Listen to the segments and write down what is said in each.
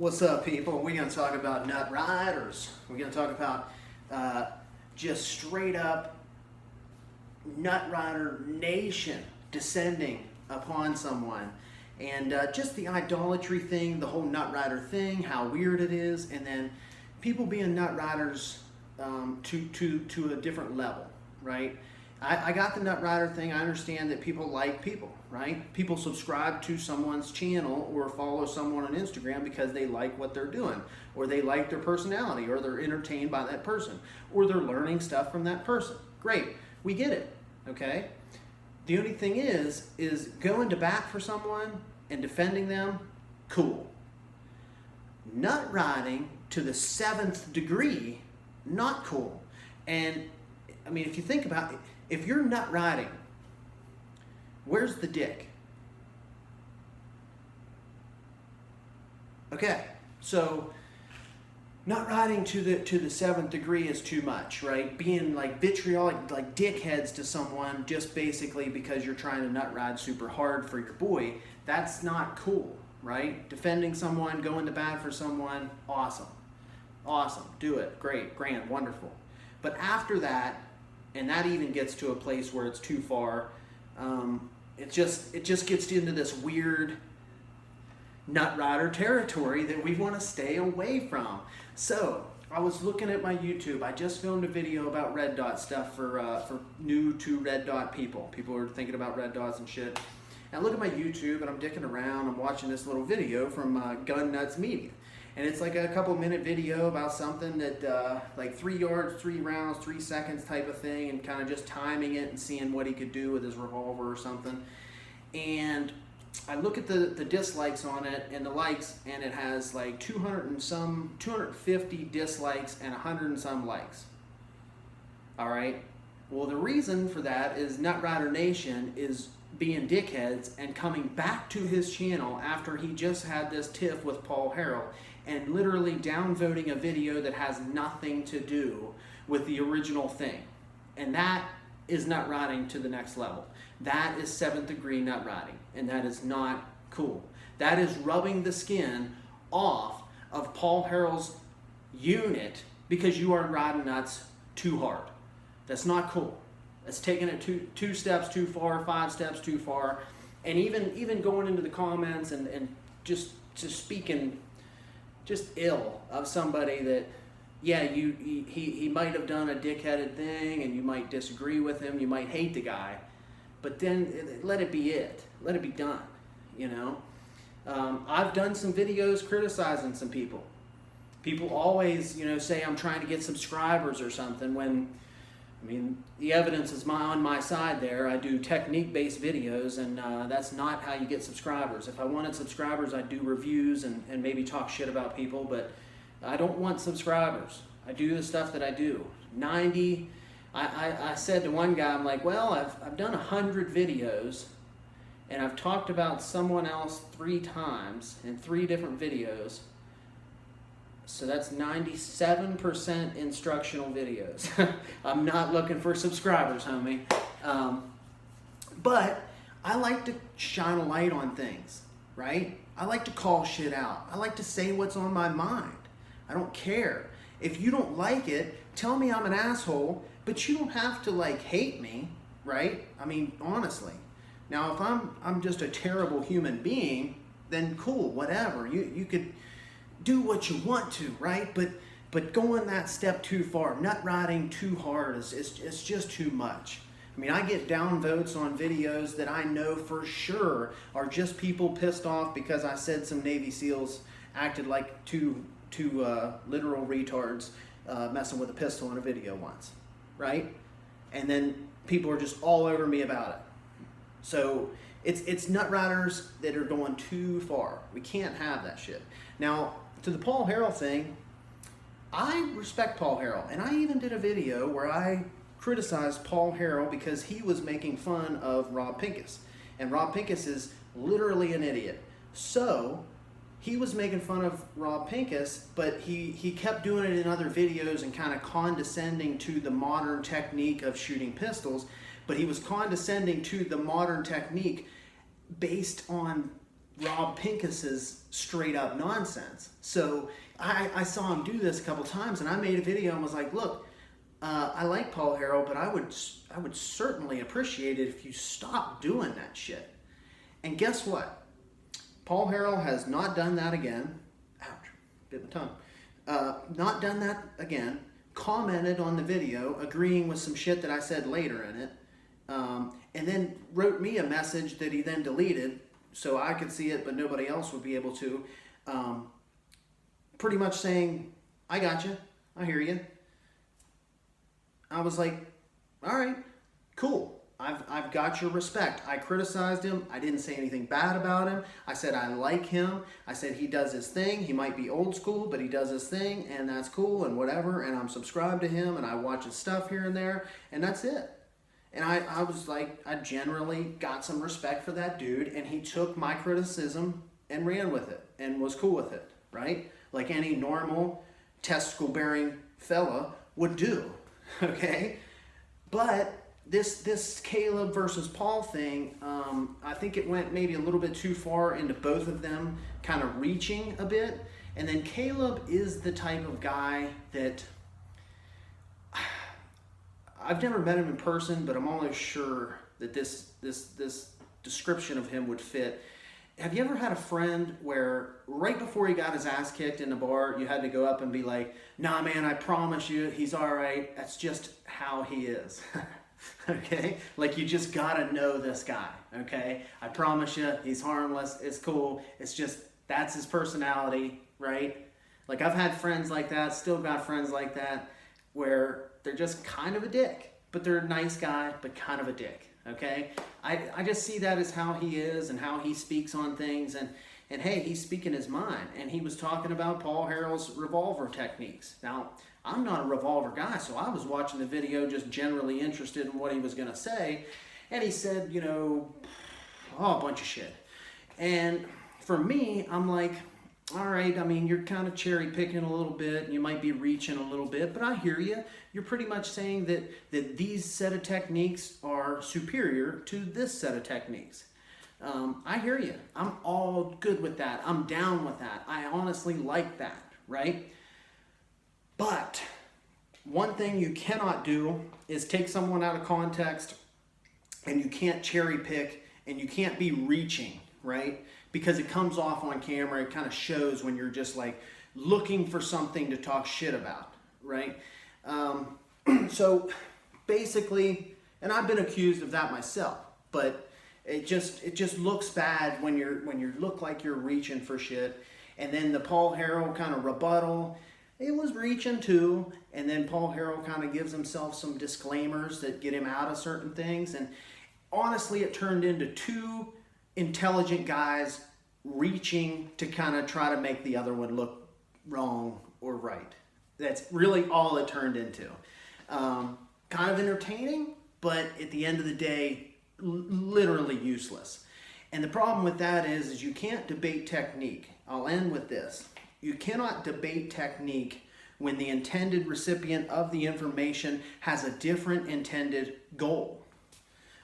What's up, people? We're going to talk about nutriders. We're going to talk about just straight up nutrider nation descending upon someone. And just the idolatry thing, the whole nutrider thing, how weird it is, and then people being nutriders to a different level, right? I got the nutrider thing. I understand that people like people, right? People subscribe to someone's channel or follow someone on Instagram because they like what they're doing, or they like their personality, or they're entertained by that person, or they're learning stuff from that person. Great, we get it, okay? The only thing is going to bat for someone and defending them, cool. Nut riding to the 7th degree, not cool. And I mean, if you think about it, if you're nut riding, where's the dick? Okay, so nut riding to the 7th degree is too much, right? Being like vitriolic, like dickheads to someone just basically because you're trying to nut ride super hard for your boy, that's not cool, right? Defending someone, going to bat for someone, awesome. Awesome, do it, great, grand, wonderful. But after that, and that even gets to a place where it's too far, it just gets into this weird nut rider territory that we want to stay away from. So I was looking at my YouTube. I just filmed a video about red dot stuff for new to red dot people. People are thinking about red dots and shit. And I look at my YouTube and I'm dicking around. I'm watching this little video from Gun Nuts Media. And it's like a couple-minute video about something that, like 3 yards, 3 rounds, 3 seconds type of thing, and kind of just timing it and seeing what he could do with his revolver or something. And I look at the dislikes on it and the likes, and it has like 250 dislikes and 100 and some likes. All right. Well, the reason for that is Nutrider Nation is being dickheads and coming back to his channel after he just had this tiff with Paul Harrell and literally downvoting a video that has nothing to do with the original thing. And that is nut riding to the next level. That is 7th degree nut riding, and that is not cool. That is rubbing the skin off of Paul Harrell's unit because you are riding nuts too hard. That's not cool. That's taking it two steps too far, 5 steps too far, and even going into the comments and just speaking just ill of somebody that, yeah, he might have done a dickheaded thing, and you might disagree with him, you might hate the guy, but then let it be it. Let it be done, you know? I've done some videos criticizing some people. People always, you know, say I'm trying to get subscribers or something when, I mean, the evidence is on my side there. I do technique-based videos, and that's not how you get subscribers. If I wanted subscribers, I'd do reviews and maybe talk shit about people, but I don't want subscribers. I do the stuff that I do. I said to one guy, I'm like, well, I've done 100 videos, and I've talked about someone else 3 times in 3 different videos. So that's 97% instructional videos. I'm not looking for subscribers, homie. But I like to shine a light on things, right? I like to call shit out. I like to say what's on my mind. I don't care. If you don't like it, tell me I'm an asshole, but you don't have to like hate me, right? I mean, honestly. Now, if I'm just a terrible human being, then cool, whatever. You could do what you want to, right? But going that step too far, nut riding too hard is just too much. I mean, I get downvotes on videos that I know for sure are just people pissed off because I said some Navy SEALs acted like two literal retards messing with a pistol in a video once, right? And then people are just all over me about it. So it's nut riders that are going too far. We can't have that shit. Now, to the Paul Harrell thing, I respect Paul Harrell, and I even did a video where I criticized Paul Harrell because he was making fun of Rob Pincus, and Rob Pincus is literally an idiot. So he was making fun of Rob Pincus, but he kept doing it in other videos and kind of condescending to the modern technique of shooting pistols, but he was condescending to the modern technique based on Rob Pincus's straight up nonsense. So I saw him do this a couple times, and I made a video and was like, look, I like Paul Harrell, but I would certainly appreciate it if you stopped doing that shit. And guess what? Paul Harrell has not done that again. Ouch, bit my tongue. Not done that again. Commented on the video, agreeing with some shit that I said later in it, and then wrote me a message that he then deleted so I could see it, but nobody else would be able to. Pretty much saying, I got you. I hear you. I was like, all right, cool. I've got your respect. I criticized him. I didn't say anything bad about him. I said I like him. I said he does his thing. He might be old school, but he does his thing, and that's cool and whatever. And I'm subscribed to him, and I watch his stuff here and there, and that's it. And I was like, I generally got some respect for that dude, and he took my criticism and ran with it and was cool with it, right? Like any normal testicle-bearing fella would do, okay? But this Caleb versus Paul thing, I think it went maybe a little bit too far into both of them kind of reaching a bit. And then Caleb is the type of guy that I've never met him in person, but I'm almost sure that this description of him would fit. Have you ever had a friend where right before he got his ass kicked in the bar, you had to go up and be like, nah, man, I promise you, he's all right. That's just how he is. Okay? Like, you just gotta know this guy, okay? I promise you, he's harmless, it's cool, it's just, that's his personality, right? Like, I've had friends like that, still got friends like that, where they're just kind of a dick, but they're a nice guy, but kind of a dick, okay? I just see that as how he is and how he speaks on things, and hey, he's speaking his mind, and he was talking about Paul Harrell's revolver techniques. Now, I'm not a revolver guy, so I was watching the video just generally interested in what he was going to say, and he said, a bunch of shit. And for me, I'm like, all right, I mean, you're kind of cherry picking a little bit, and you might be reaching a little bit, but I hear you. You're pretty much saying that these set of techniques are superior to this set of techniques. I hear you. I'm all good with that. I'm down with that. I honestly like that, right? But one thing you cannot do is take someone out of context, and you can't cherry pick, and you can't be reaching, right? Because it comes off on camera. It kind of shows when you're just like looking for something to talk shit about, right? So basically, and I've been accused of that myself, but it just looks bad when you look like you're reaching for shit. And then the Paul Harrell kind of rebuttal, it was reaching too. And then Paul Harrell kind of gives himself some disclaimers that get him out of certain things. And honestly, it turned into two intelligent guys reaching to kind of try to make the other one look wrong or right. That's really all it turned into. Kind of entertaining, but at the end of the day, literally useless. And the problem with that is you can't debate technique. I'll end with this. You cannot debate technique when the intended recipient of the information has a different intended goal.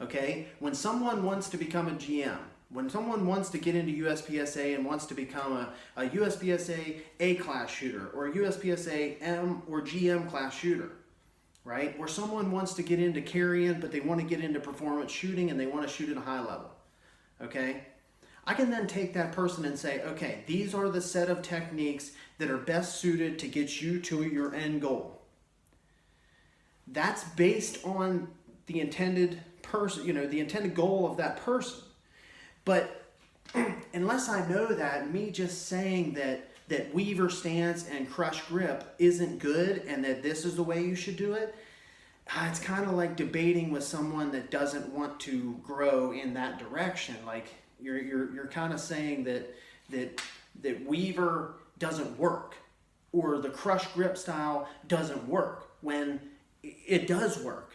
Okay? When someone wants to become a GM, when someone wants to get into USPSA and wants to become a USPSA A-class shooter or a USPSA M or GM class shooter, right? Or someone wants to get into carrying, but they want to get into performance shooting and they want to shoot at a high level, okay? I can then take that person and say, okay, these are the set of techniques that are best suited to get you to your end goal. That's based on the intended person, the intended goal of that person. But unless I know that, me just saying that Weaver stance and crush grip isn't good and that this is the way you should do it, it's kind of like debating with someone that doesn't want to grow in that direction. Like you're kind of saying that Weaver doesn't work or the crush grip style doesn't work when it does work.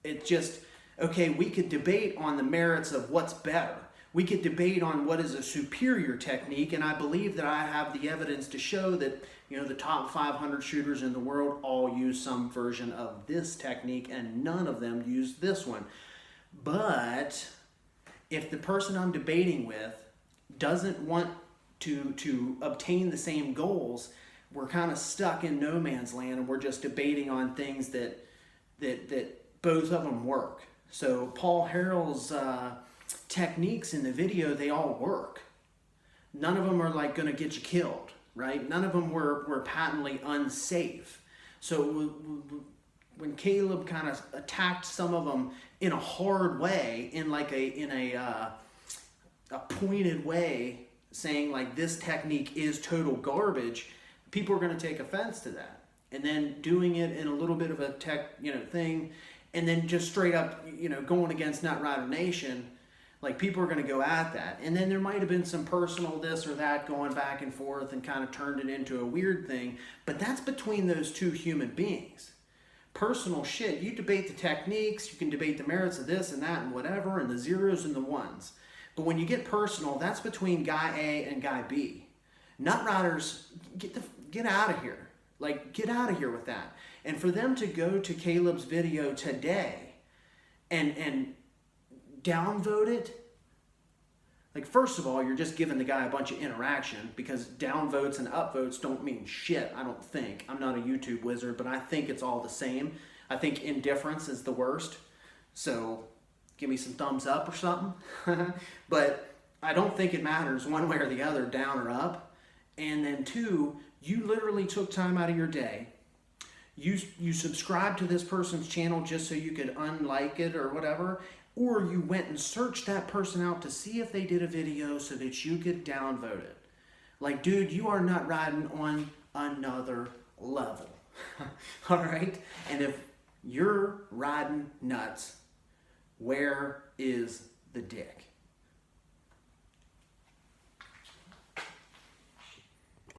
It just, okay, we could debate on the merits of what's better. We could debate on what is a superior technique, and I believe that I have the evidence to show that the top 500 shooters in the world all use some version of this technique, and none of them use this one. But if the person I'm debating with doesn't want to obtain the same goals, we're kind of stuck in no man's land, and we're just debating on things that both of them work. So Paul Harrell's techniques in the video, they all work. None of them are like going to get you killed, right? None of them were patently unsafe. So when Caleb kind of attacked some of them in a hard way, in a pointed way, saying like this technique is total garbage, people are going to take offense to that. And then doing it in a little bit of a thing, and then just straight up, going against Nutrider Nation, like people are going to go at that. And then there might have been some personal this or that going back and forth and kind of turned it into a weird thing. But that's between those two human beings. Personal shit, you debate the techniques, you can debate the merits of this and that and whatever, and the zeros and the ones. But when you get personal, that's between guy A and guy B. Nutriders, get out of here. Like, get out of here with that. And for them to go to Caleb's video today and downvote it, like, first of all, you're just giving the guy a bunch of interaction, because downvotes and upvotes don't mean shit, I don't think. I'm not a YouTube wizard, but I think it's all the same. I think indifference is the worst. So give me some thumbs up or something. But I don't think it matters one way or the other, down or up. And then two, you literally took time out of your day. You subscribed to this person's channel just so you could unlike it or whatever, or you went and searched that person out to see if they did a video so that you could downvote it. Like, dude, you are not riding on another level. All right? And if you're riding nuts, where is the dick?